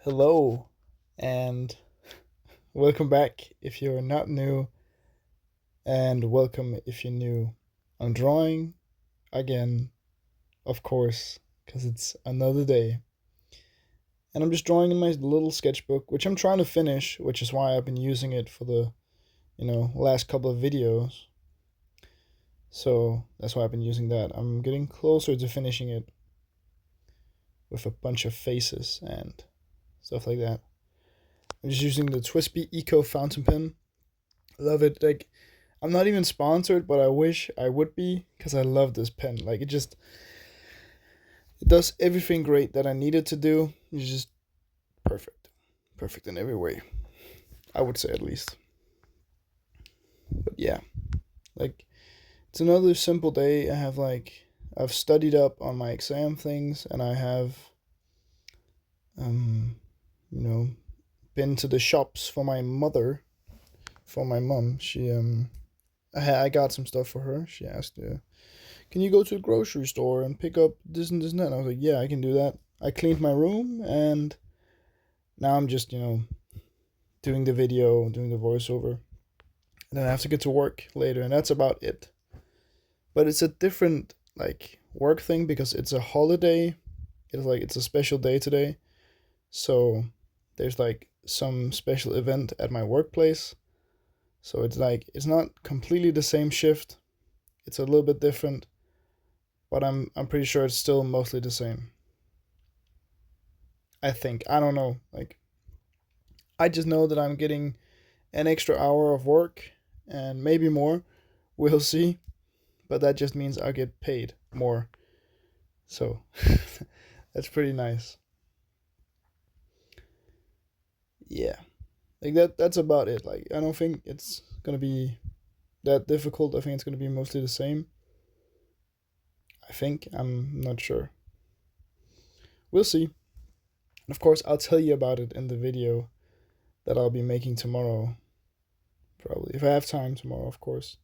Hello, and welcome back if you're not new, and welcome if you're new. I'm drawing again, of course, because it's another day. And I'm just drawing in my little sketchbook, which I'm trying to finish, which is why I've been using it for the, last couple of videos. So that's why I've been using that. I'm getting closer to finishing it with a bunch of faces and stuff like that. I'm just using the Twisby Eco fountain pen. Love it. Like, I'm not even sponsored, but I wish I would be because I love this pen. Like, it does everything great that I needed to do. It's just perfect, perfect in every way. I would say at least. But yeah, like it's another simple day. I've studied up on my exam things, and I have um you know been to the shops for my mother, for my mom. I got some stuff for her. She asked, can you go to the grocery store and pick up this and this and that? And I was like, yeah, I can do that. I cleaned my room, and now I'm just, doing the video, doing the voiceover. And then I have to get to work later, and that's about it. But it's a different, like, work thing because it's a holiday. It's a special day today. So there's, like, some special event at my workplace. So it's not completely the same shift. It's a little bit different, but I'm pretty sure it's still mostly the same. I think. I don't know. Like, I just know that I'm getting an extra hour of work and maybe more. We'll see. But that just means I'll get paid more. So that's pretty nice. Yeah. Like that's about it. Like, I don't think it's gonna be that difficult. I think it's gonna be mostly the same. I think. I'm not sure. We'll see. And of course, I'll tell you about it in the video that I'll be making tomorrow. Probably. If I have time tomorrow, of course.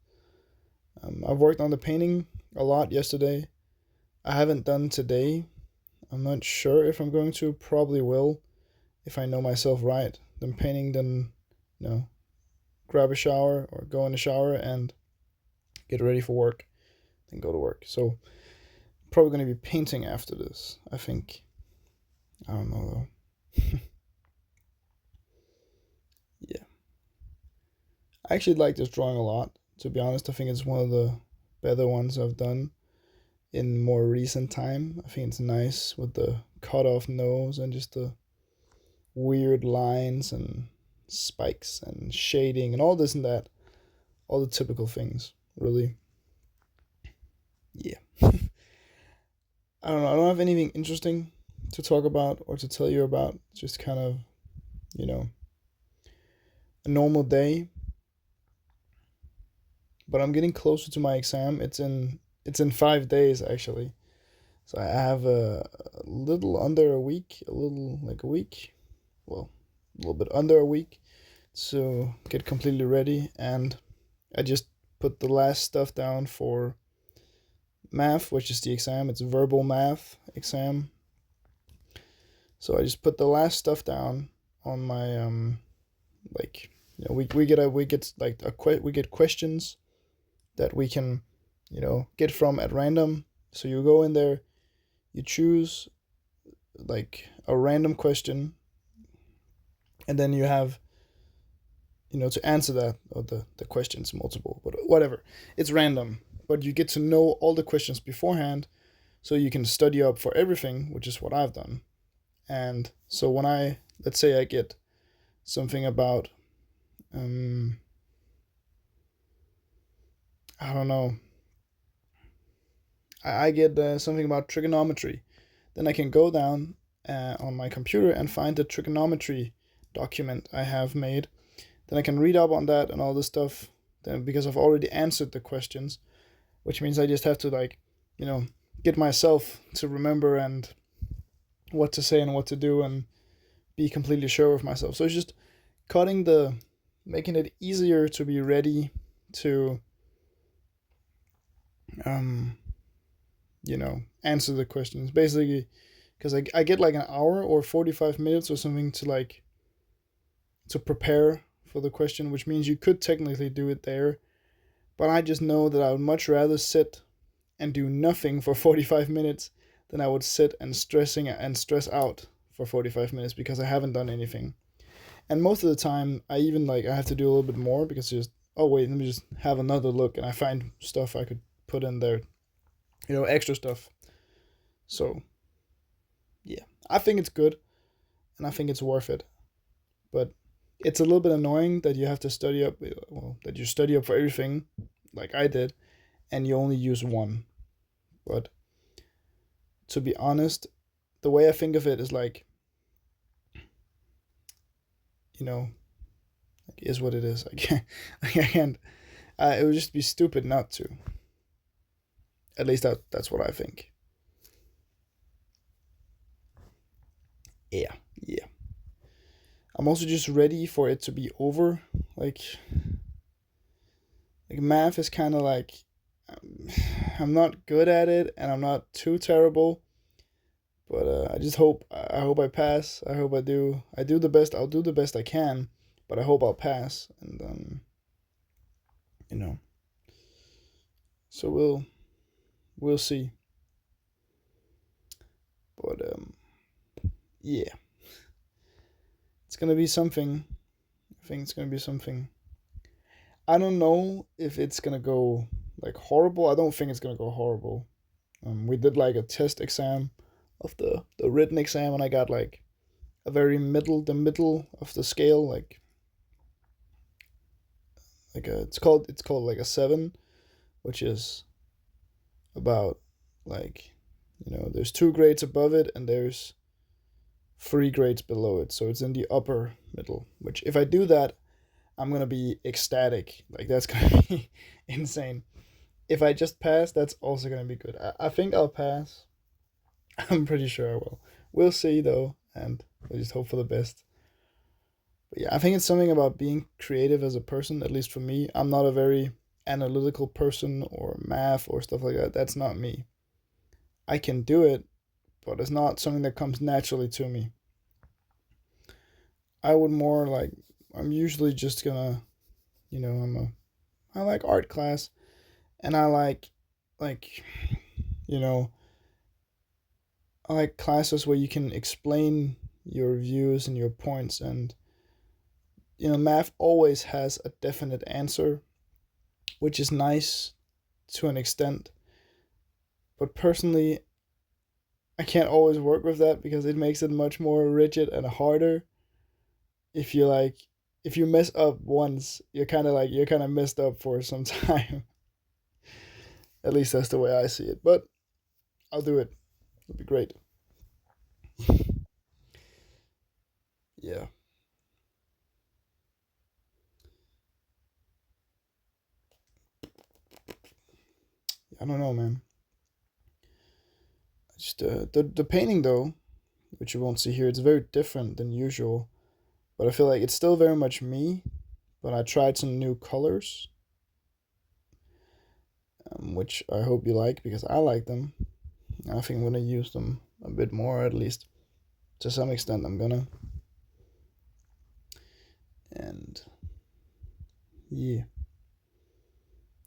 I've worked on the painting a lot yesterday. I haven't done today. I'm not sure if I'm going to. Probably will, if I know myself right. Then painting, then, you know, grab a shower or go in the shower and get ready for work, then go to work. So probably going to be painting after this, I think. I don't know though. Yeah. I actually like this drawing a lot. To be honest, I think it's one of the better ones I've done in more recent time. I think it's nice with the cut off nose and just the weird lines and spikes and shading and all this and that. All the typical things, really. Yeah. I don't know. I don't have anything interesting to talk about or to tell you about. It's just kind of, you know, a normal day. But I'm getting closer to my exam. It's in 5 days actually. So I have a little under a week, a little like a week, well, a little bit under a week to get completely ready. And I just put the last stuff down for math, which is the exam. It's a verbal math exam. So I just put the last stuff down on my like we get like we get questions that we can get from at random. So you go in there, you choose like a random question, and then you have to answer that, or the question's multiple, but whatever, it's random, but you get to know all the questions beforehand, so you can study up for everything, which is what I've done. And so when let's say I get something about um I don't know, I get something about trigonometry, then I can go down on my computer and find the trigonometry document I have made. Then I can read up on that and all this stuff. Then, because I've already answered the questions, which means I just have to get myself to remember and what to say and what to do and be completely sure of myself. So it's just making it easier to be ready to answer the questions. Basically, because I get like an hour or 45 minutes or something to like to prepare for the question, which means you could technically do it there. But I just know that I would much rather sit and do nothing for 45 minutes than I would sit and stress out for 45 minutes because I haven't done anything. And most of the time, I even like I have to do a little bit more because just oh wait, let me just have another look, and I find stuff I could put in there, extra stuff. So yeah, I think it's good, and I think it's worth it. But it's a little bit annoying that you have to study up, well, that you study up for everything, like I did, and you only use one. But to be honest, the way I think of it is like, like is what it is. I can't, I can't. It would just be stupid not to. At least that's what I think. Yeah, yeah. I'm also just ready for it to be over. Like math is kind of like um, I'm not good at it, and I'm not too terrible. But I just hope I hope I pass. I hope I do. I do the best. I'll do the best I can, but I hope I'll pass. And you know, so we'll see. But yeah, it's gonna be something. I think it's gonna be something. I don't know if it's gonna go like horrible. I don't think it's gonna go horrible. We did like a test exam of the written exam, and I got like a very the middle of the scale, like it's called like a 7, which is about like there's 2 grades above it and there's 3 grades below it, so it's in the upper middle. Which if I do that, I'm gonna be ecstatic. Like that's gonna be insane. If I just pass, that's also gonna be good. I think I'll pass. I'm pretty sure I will. We'll see though, and we'll just hope for the best. But yeah, I think it's something about being creative as a person, at least for me. I'm not a very analytical person or math or stuff like that. That's not me. I can do it, but it's not something that comes naturally to me. I would more like I'm usually just gonna, I like art class, and like you know, I like classes where you can explain your views and your points, and math always has a definite answer, which is nice to an extent. But personally, I can't always work with that because it makes it much more rigid and harder. If you like, if you mess up once, you're kind of messed up for some time. At least that's the way I see it. But I'll do it. It'll be great. Yeah. I don't know, man. Just the painting though, which you won't see here, it's very different than usual. But I feel like it's still very much me. But I tried some new colors, which I hope you like because I like them. I think I'm gonna use them a bit more, at least to some extent. I'm gonna, and yeah,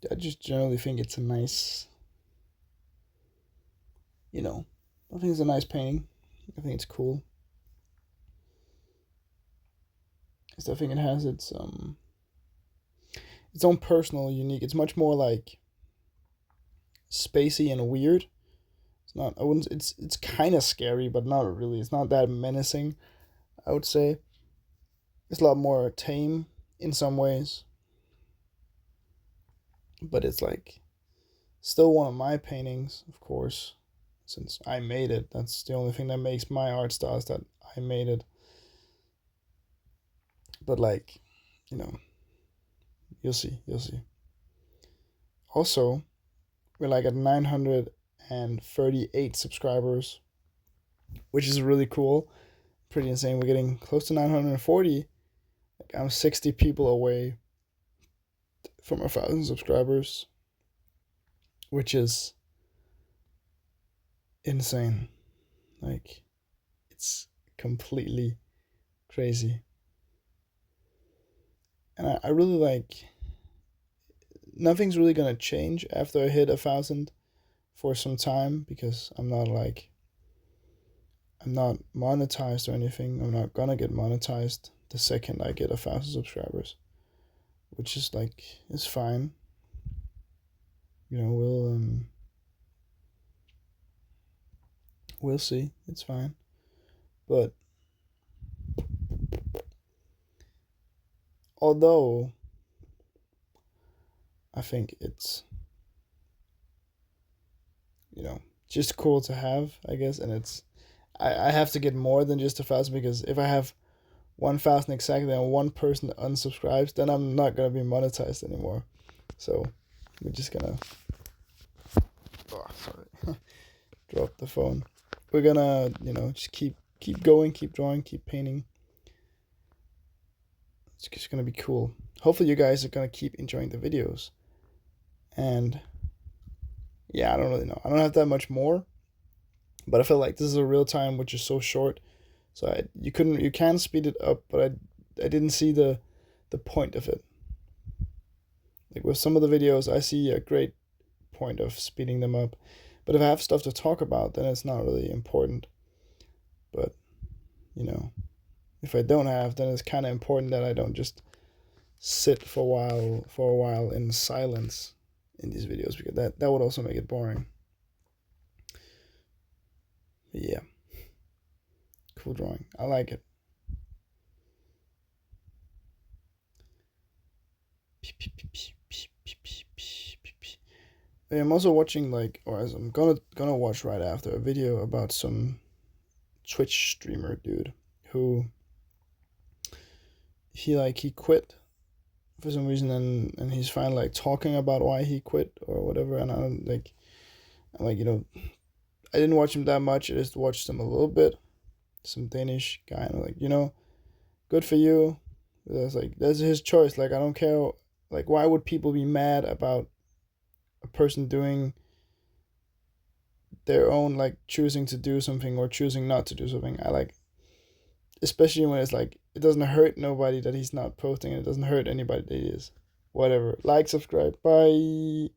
I just generally think it's a nice, I think it's a nice painting. I think it's cool. I think it has its own personal unique. It's much more like spacey and weird. It's not. I wouldn't. It's kind of scary, but not really. It's not that menacing. I would say it's a lot more tame in some ways, but it's like still one of my paintings, of course, since I made it. That's the only thing that makes my art style is that I made it. But like, you know, you'll see. You'll see. Also, we're like at 938 subscribers, which is really cool. Pretty insane. We're getting close to 940. Like I'm 60 people away from 1,000 subscribers, which is insane. Like completely crazy. And I really like, nothing's really gonna change after I hit 1,000 for some time, because I'm not monetized or anything. I'm not gonna get monetized the second I get 1,000 subscribers, which is like, it's fine. We'll see. It's fine. But although I think it's, just cool to have, I guess, and I have to get more than just 1,000, because if I have 1,000 exactly and one person unsubscribes, then I'm not gonna be monetized anymore. So we're just gonna, oh, sorry, drop the phone. We're gonna, just keep going, keep drawing, keep painting. It's just gonna be cool. Hopefully you guys are gonna keep enjoying the videos. And yeah, I don't really know. I don't have that much more, but I feel like this is a real time which is so short. So you can speed it up, but I didn't see the point of it. Like with some of the videos, I see a great point of speeding them up. But if I have stuff to talk about, then it's not really important. But, if I don't have, then it's kind of important that I don't just sit for a while in silence in these videos, because that would also make it boring. But yeah. Cool drawing. I like it. I'm also watching, or as I'm gonna watch right after, a video about some Twitch streamer dude who he quit for some reason, and he's finally like talking about why he quit or whatever. And I'm like, I didn't watch him that much. I just watched him a little bit. Some Danish guy, and I'm like, good for you. That's his choice. Like, I don't care. Like, why would people be mad about a person doing their own, like, choosing to do something or choosing not to do something? Especially when it's like, it doesn't hurt nobody that he's not posting, and it doesn't hurt anybody that he is. Whatever. Like, subscribe. Bye.